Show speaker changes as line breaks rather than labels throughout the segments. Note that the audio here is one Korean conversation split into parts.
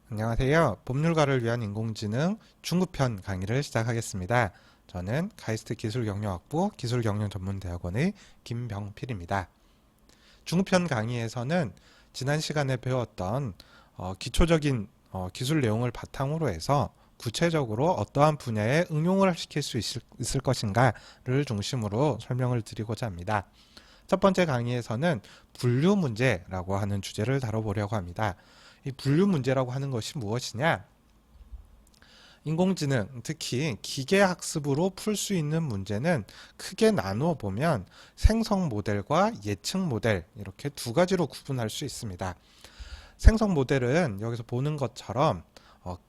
안녕하세요. 법률가를 위한 인공지능 중급편 강의를 시작하겠습니다. 저는 카이스트 기술경영학부 기술경영전문대학원의 김병필입니다. 중급편 강의에서는 지난 시간에 배웠던 기초적인 기술 내용을 바탕으로 해서 구체적으로 어떠한 분야에 응용을 시킬 수 있을 것인가를 중심으로 설명을 드리고자 합니다. 첫 번째 강의에서는 분류 문제라고 하는 주제를 다뤄보려고 합니다. 이 분류 문제라고 하는 것이 무엇이냐? 인공지능, 특히 기계학습으로 풀 수 있는 문제는 크게 나누어 보면 생성 모델과 예측 모델 이렇게 두 가지로 구분할 수 있습니다. 생성 모델은 여기서 보는 것처럼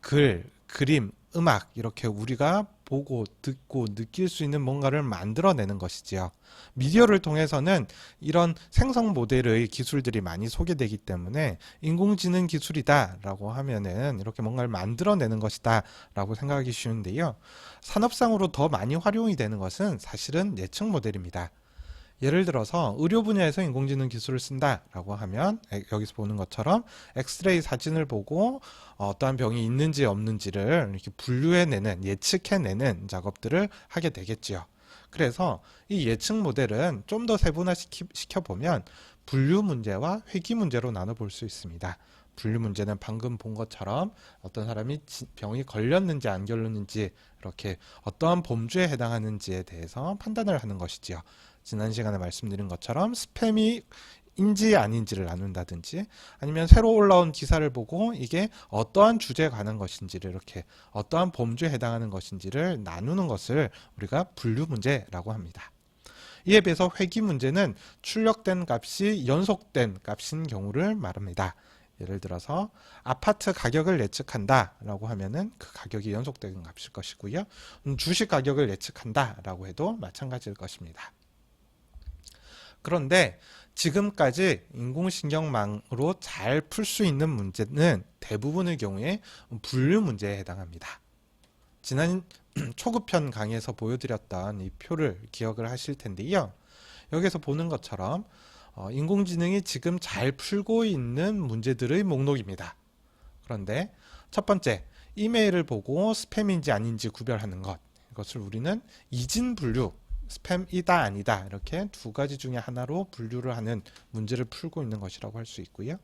글, 그림, 음악 이렇게 우리가 보고 듣고 느낄 수 있는 뭔가를 만들어내는 것이지요. 미디어를 통해서는 이런 생성 모델의 기술들이 많이 소개되기 때문에 인공지능 기술이다 라고 하면은 이렇게 뭔가를 만들어내는 것이다 라고 생각하기 쉬운데요. 산업상으로 더 많이 활용이 되는 것은 사실은 예측 모델입니다. 예를 들어서 의료 분야에서 인공지능 기술을 쓴다라고 하면 여기서 보는 것처럼 엑스레이 사진을 보고 어떠한 병이 있는지 없는지를 이렇게 분류해내는, 예측해내는 작업들을 하게 되겠지요. 그래서 이 예측 모델은 좀 더 세분화시켜보면 분류 문제와 회귀 문제로 나눠볼 수 있습니다. 분류 문제는 방금 본 것처럼 어떤 사람이 병이 걸렸는지 안 걸렸는지 이렇게 어떠한 범주에 해당하는지에 대해서 판단을 하는 것이지요. 지난 시간에 말씀드린 것처럼 스팸이 인지 아닌지를 나눈다든지 아니면 새로 올라온 기사를 보고 이게 어떠한 주제에 관한 것인지를 이렇게 어떠한 범주에 해당하는 것인지를 나누는 것을 우리가 분류 문제라고 합니다. 이에 비해서 회귀 문제는 출력된 값이 연속된 값인 경우를 말합니다. 예를 들어서 아파트 가격을 예측한다 라고 하면은 그 가격이 연속된 값일 것이고요. 주식 가격을 예측한다 라고 해도 마찬가지일 것입니다. 그런데 지금까지 인공신경망으로 잘 풀 수 있는 문제는 대부분의 경우에 분류 문제에 해당합니다. 지난 초급편 강의에서 보여드렸던 이 표를 기억을 하실 텐데요. 여기서 보는 것처럼 인공지능이 지금 잘 풀고 있는 문제들의 목록입니다. 그런데 첫 번째, 이메일을 보고 스팸인지 아닌지 구별하는 것. 이것을 우리는 이진 분류, 스팸이다 아니다 이렇게 두 가지 중에 하나로 분류를 하는 문제를 풀고 있는 것이라고 할 수 있고요.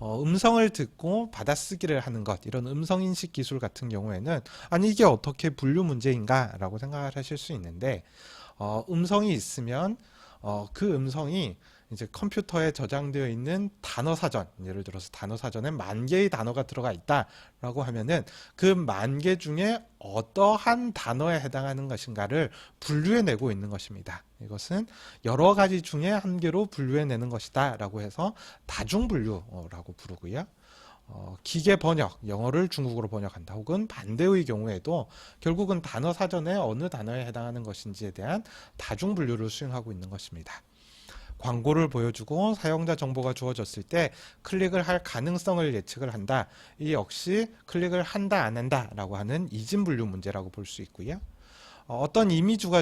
음성을 듣고 받아쓰기를 하는 것, 이런 음성인식 기술 같은 경우에는 아니 이게 어떻게 분류 문제인가 라고 생각을 하실 수 있는데 음성이 있으면 그 음성이 이제 컴퓨터에 저장되어 있는 단어 사전, 예를 들어서 단어 사전에 10,000개의 단어가 들어가 있다라고 하면은 그 10,000개 중에 어떠한 단어에 해당하는 것인가를 분류해내고 있는 것입니다. 이것은 여러 가지 중에 한 개로 분류해내는 것이다라고 해서 다중분류라고 부르고요. 기계 번역, 영어를 중국어로 번역한다 혹은 반대의 경우에도 결국은 단어 사전에 어느 단어에 해당하는 것인지에 대한 다중분류를 수행하고 있는 것입니다. 광고를 보여주고 사용자 정보가 주어졌을 때 클릭을 할 가능성을 예측을 한다. 이 역시 클릭을 한다 안 한다 라고 하는 이진 분류 문제라고 볼 수 있고요. 어떤 이미지와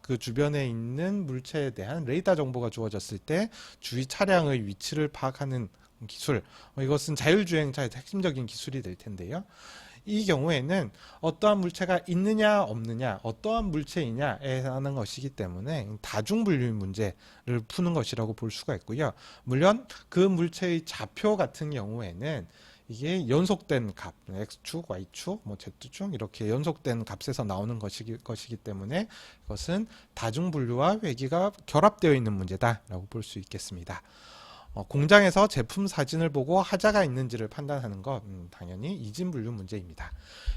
그 주변에 있는 물체에 대한 레이더 정보가 주어졌을 때 주위 차량의 위치를 파악하는 기술, 이것은 자율주행차의 핵심적인 기술이 될 텐데요. 이 경우에는 어떠한 물체가 있느냐 없느냐 어떠한 물체이냐에 하는 것이기 때문에 다중분류 문제를 푸는 것이라고 볼 수가 있고요. 물론 그 물체의 좌표 같은 경우에는 이게 연속된 값, X축, Y축, Z축 이렇게 연속된 값에서 나오는 것이기 때문에 이것은 다중분류와 회귀가 결합되어 있는 문제다라고 볼 수 있겠습니다. 공장에서 제품 사진을 보고 하자가 있는지를 판단하는 것 당연히 이진분류 문제입니다.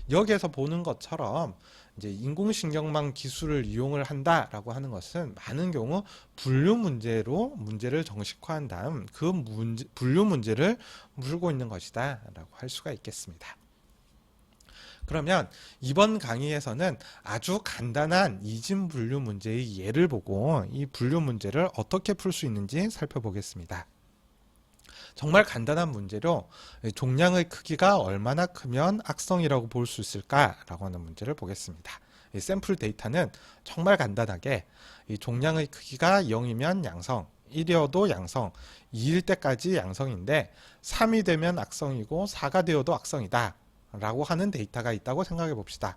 여기에서 보는 것처럼 이제 인공신경망 기술을 이용을 한다라고 하는 것은 많은 경우 분류 문제로 문제를 정식화한 다음 그 분류 문제를 풀고 있는 것이다라고 할 수가 있겠습니다. 그러면 이번 강의에서는 아주 간단한 이진 분류 문제의 예를 보고 이 분류 문제를 어떻게 풀 수 있는지 살펴보겠습니다. 정말 간단한 문제로 종량의 크기가 얼마나 크면 악성이라고 볼 수 있을까라고 하는 문제를 보겠습니다. 이 샘플 데이터는 정말 간단하게 이 종량의 크기가 0이면 양성, 1이어도 양성, 2일 때까지 양성인데 3이 되면 악성이고 4가 되어도 악성이다 라고 하는 데이터가 있다고 생각해 봅시다.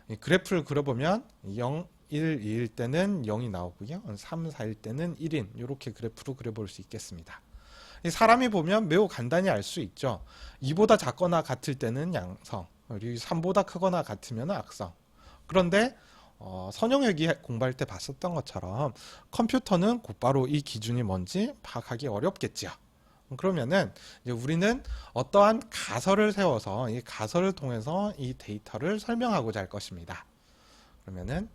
이 그래프를 그려보면 0, 1, 2일 때는 0이 나오고요. 3, 4일 때는 1인 이렇게 그래프로 그려볼 수 있겠습니다. 사람이 보면 매우 간단히 알 수 있죠. 2보다 작거나 같을 때는 양성, 그리고 3보다 크거나 같으면 악성. 그런데 선형회귀 공부할 때 봤었던 것처럼 컴퓨터는 곧바로 이 기준이 뭔지 파악하기 어렵겠지요. 그러면은 이제 우리는 어떠한 가설을 세워서 이 가설을 통해서 이 데이터를 설명하고자 할 것입니다. 그러면은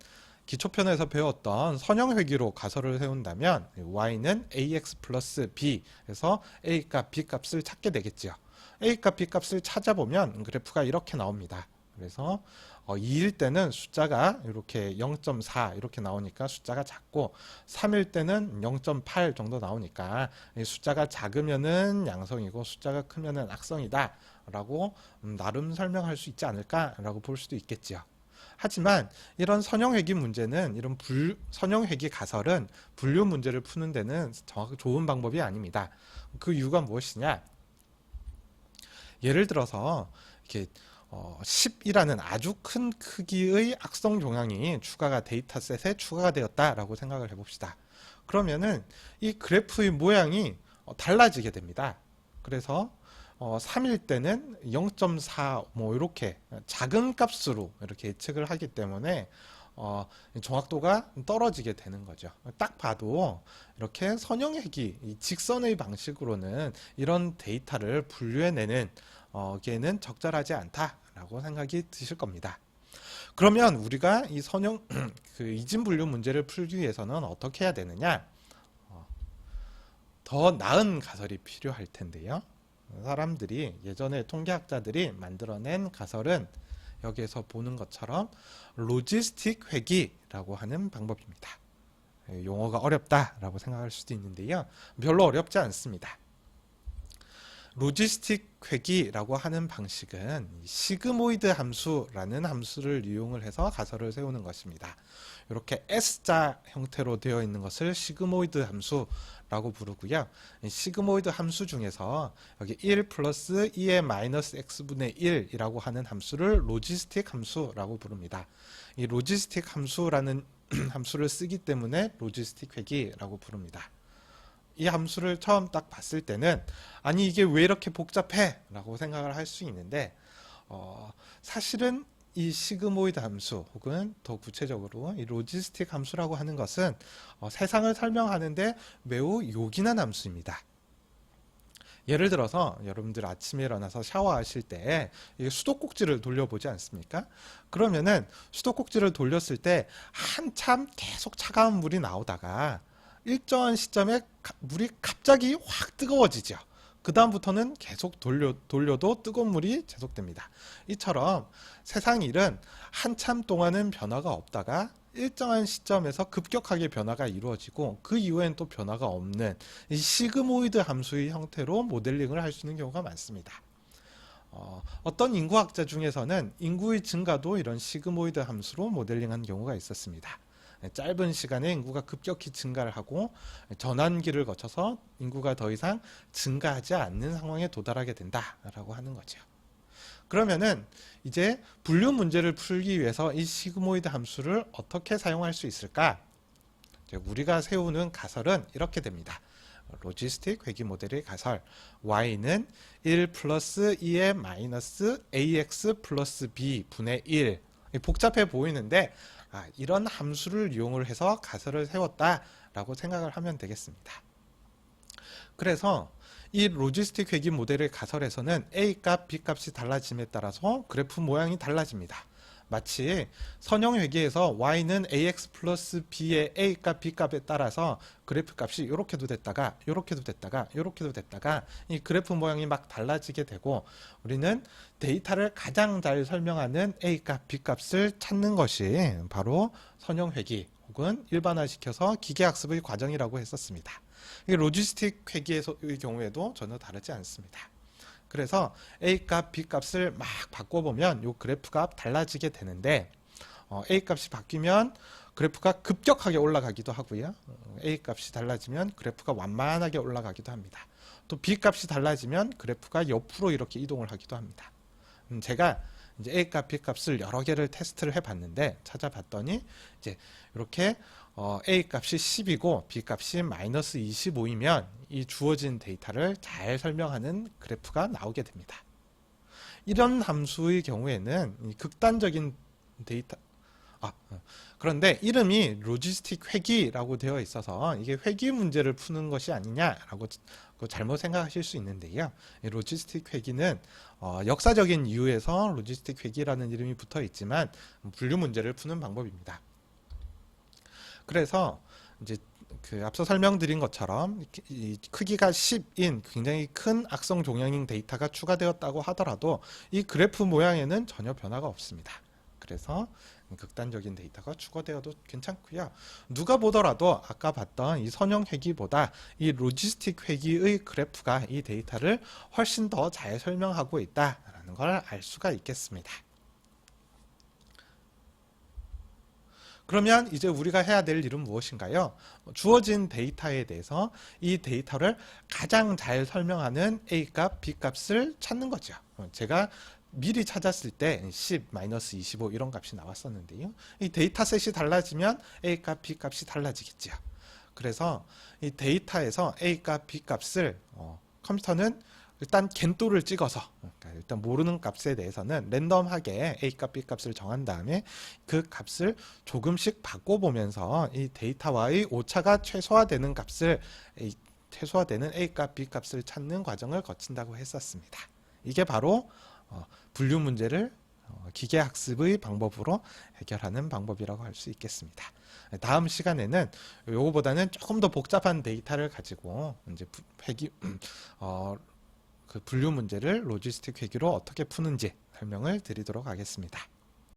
기초편에서 배웠던 선형회귀로 가설을 세운다면 y는 ax 플러스 b 그래서 a 값, b 값을 찾게 되겠지요. a 값, b 값을 찾아보면 그래프가 이렇게 나옵니다. 그래서 2일 때는 숫자가 이렇게 0.4 이렇게 나오니까 숫자가 작고 3일 때는 0.8 정도 나오니까 숫자가 작으면은 양성이고 숫자가 크면은 악성이다 라고 나름 설명할 수 있지 않을까 라고 볼 수도 있겠지요. 하지만 이런 선형회귀 문제는 이런 선형회귀 가설은 분류 문제를 푸는 데는 정확히 좋은 방법이 아닙니다. 그 이유가 무엇이냐? 예를 들어서 이렇게 10이라는 아주 큰 크기의 악성 종양이 추가가 데이터셋에 추가가 되었다라고 생각을 해봅시다. 그러면은 이 그래프의 모양이 달라지게 됩니다. 그래서 3일 때는 0.4 뭐 이렇게 작은 값으로 이렇게 예측을 하기 때문에 정확도가 떨어지게 되는 거죠. 딱 봐도 이렇게 선형회귀 직선의 방식으로는 이런 데이터를 분류해내는 게는 적절하지 않다라고 생각이 드실 겁니다. 그러면 우리가 이 선형 그 이진분류 문제를 풀기 위해서는 어떻게 해야 되느냐? 더 나은 가설이 필요할 텐데요. 사람들이 예전에 통계학자들이 만들어낸 가설은 여기에서 보는 것처럼 로지스틱 회귀라고 하는 방법입니다. 용어가 어렵다라고 생각할 수도 있는데요. 별로 어렵지 않습니다. 로지스틱 회귀라고 하는 방식은 시그모이드 함수라는 함수를 이용을 해서 가설을 세우는 것입니다. 이렇게 S자 형태로 되어 있는 것을 시그모이드 함수라고 부르고요. 시그모이드 함수 중에서 여기 1 플러스 2의 마이너스 x분의 1이라고 하는 함수를 로지스틱 함수라고 부릅니다. 이 로지스틱 함수라는 함수를 쓰기 때문에 로지스틱 회귀라고 부릅니다. 이 함수를 처음 딱 봤을 때는 아니 이게 왜 이렇게 복잡해? 라고 생각을 할 수 있는데 사실은 이 시그모이드 함수 혹은 더 구체적으로 이 로지스틱 함수라고 하는 것은 세상을 설명하는데 매우 요긴한 함수입니다. 예를 들어서 여러분들 아침에 일어나서 샤워하실 때 수도꼭지를 돌려보지 않습니까? 그러면은 수도꼭지를 돌렸을 때 한참 계속 차가운 물이 나오다가 일정한 시점에 물이 갑자기 확 뜨거워지죠. 그 다음부터는 계속 돌려도 뜨거운 물이 지속됩니다. 이처럼 세상 일은 한참 동안은 변화가 없다가 일정한 시점에서 급격하게 변화가 이루어지고 그 이후엔 또 변화가 없는 이 시그모이드 함수의 형태로 모델링을 할 수 있는 경우가 많습니다. 어떤 인구학자 중에서는 인구의 증가도 이런 시그모이드 함수로 모델링한 경우가 있었습니다. 짧은 시간에 인구가 급격히 증가를 하고 전환기를 거쳐서 인구가 더 이상 증가하지 않는 상황에 도달하게 된다라고 하는 거죠. 그러면은 이제 분류 문제를 풀기 위해서 이 시그모이드 함수를 어떻게 사용할 수 있을까? 우리가 세우는 가설은 이렇게 됩니다. 로지스틱 회귀 모델의 가설 y는 1 플러스 2의 마이너스 ax 플러스 b 분의 1 복잡해 보이는데 이런 함수를 이용을 해서 가설을 세웠다라고 생각을 하면 되겠습니다. 그래서 이 로지스틱 회귀 모델의 가설에서는 A값, B값이 달라짐에 따라서 그래프 모양이 달라집니다. 마치 선형 회귀에서 y는 ax 플러스 b의 A값, B값에 따라서 그래프 값이 이렇게도 됐다가 이렇게도 됐다가 이렇게도 됐다가 이 그래프 모양이 막 달라지게 되고 우리는 데이터를 가장 잘 설명하는 A값, B값을 찾는 것이 바로 선형 회귀 혹은 일반화시켜서 기계학습의 과정이라고 했었습니다. 이 로지스틱 회귀의 경우에도 전혀 다르지 않습니다. 그래서 A값, B값을 막 바꿔보면 이 그래프가 달라지게 되는데 A값이 바뀌면 그래프가 급격하게 올라가기도 하고요. A 값이 달라지면 그래프가 완만하게 올라가기도 합니다. 또 B 값이 달라지면 그래프가 옆으로 이렇게 이동을 하기도 합니다. 제가 이제 A 값, B 값을 여러 개를 테스트를 해봤는데 찾아봤더니 이제 이렇게 A 값이 10이고 B 값이 마이너스 25이면 이 주어진 데이터를 잘 설명하는 그래프가 나오게 됩니다. 이런 함수의 경우에는 이 극단적인 데이터 그런데 이름이 로지스틱 회귀라고 되어 있어서 이게 회귀 문제를 푸는 것이 아니냐라고 잘못 생각하실 수 있는데요. 이 로지스틱 회귀는 역사적인 이유에서 로지스틱 회귀라는 이름이 붙어 있지만 분류 문제를 푸는 방법입니다. 그래서 이제 그 앞서 설명드린 것처럼 이 크기가 10인 굉장히 큰 악성 종양인 데이터가 추가되었다고 하더라도 이 그래프 모양에는 전혀 변화가 없습니다. 그래서 극단적인 데이터가 추가되어도 괜찮고요. 누가 보더라도 아까 봤던 이 선형 회귀보다 이 로지스틱 회귀의 그래프가 이 데이터를 훨씬 더 잘 설명하고 있다라는 걸 알 수가 있겠습니다. 그러면 이제 우리가 해야 될 일은 무엇인가요? 주어진 데이터에 대해서 이 데이터를 가장 잘 설명하는 A값, B값을 찾는 거죠. 제가 미리 찾았을 때 10, 마이너스 25 이런 값이 나왔었는데요. 이 데이터셋이 달라지면 A값, B값이 달라지겠죠. 그래서 이 데이터에서 A값, B값을 컴퓨터는 일단 겐또를 찍어서 그러니까 일단 모르는 값에 대해서는 랜덤하게 A값, B값을 정한 다음에 그 값을 조금씩 바꿔보면서 이 데이터와의 오차가 최소화되는 값을 최소화되는 A값, B값을 찾는 과정을 거친다고 했었습니다. 이게 바로 분류 문제를 기계학습의 방법으로 해결하는 방법이라고 할 수 있겠습니다. 다음 시간에는 요거보다는 조금 더 복잡한 데이터를 가지고 이제 그 분류 문제를 로지스틱 회귀로 어떻게 푸는지 설명을 드리도록 하겠습니다.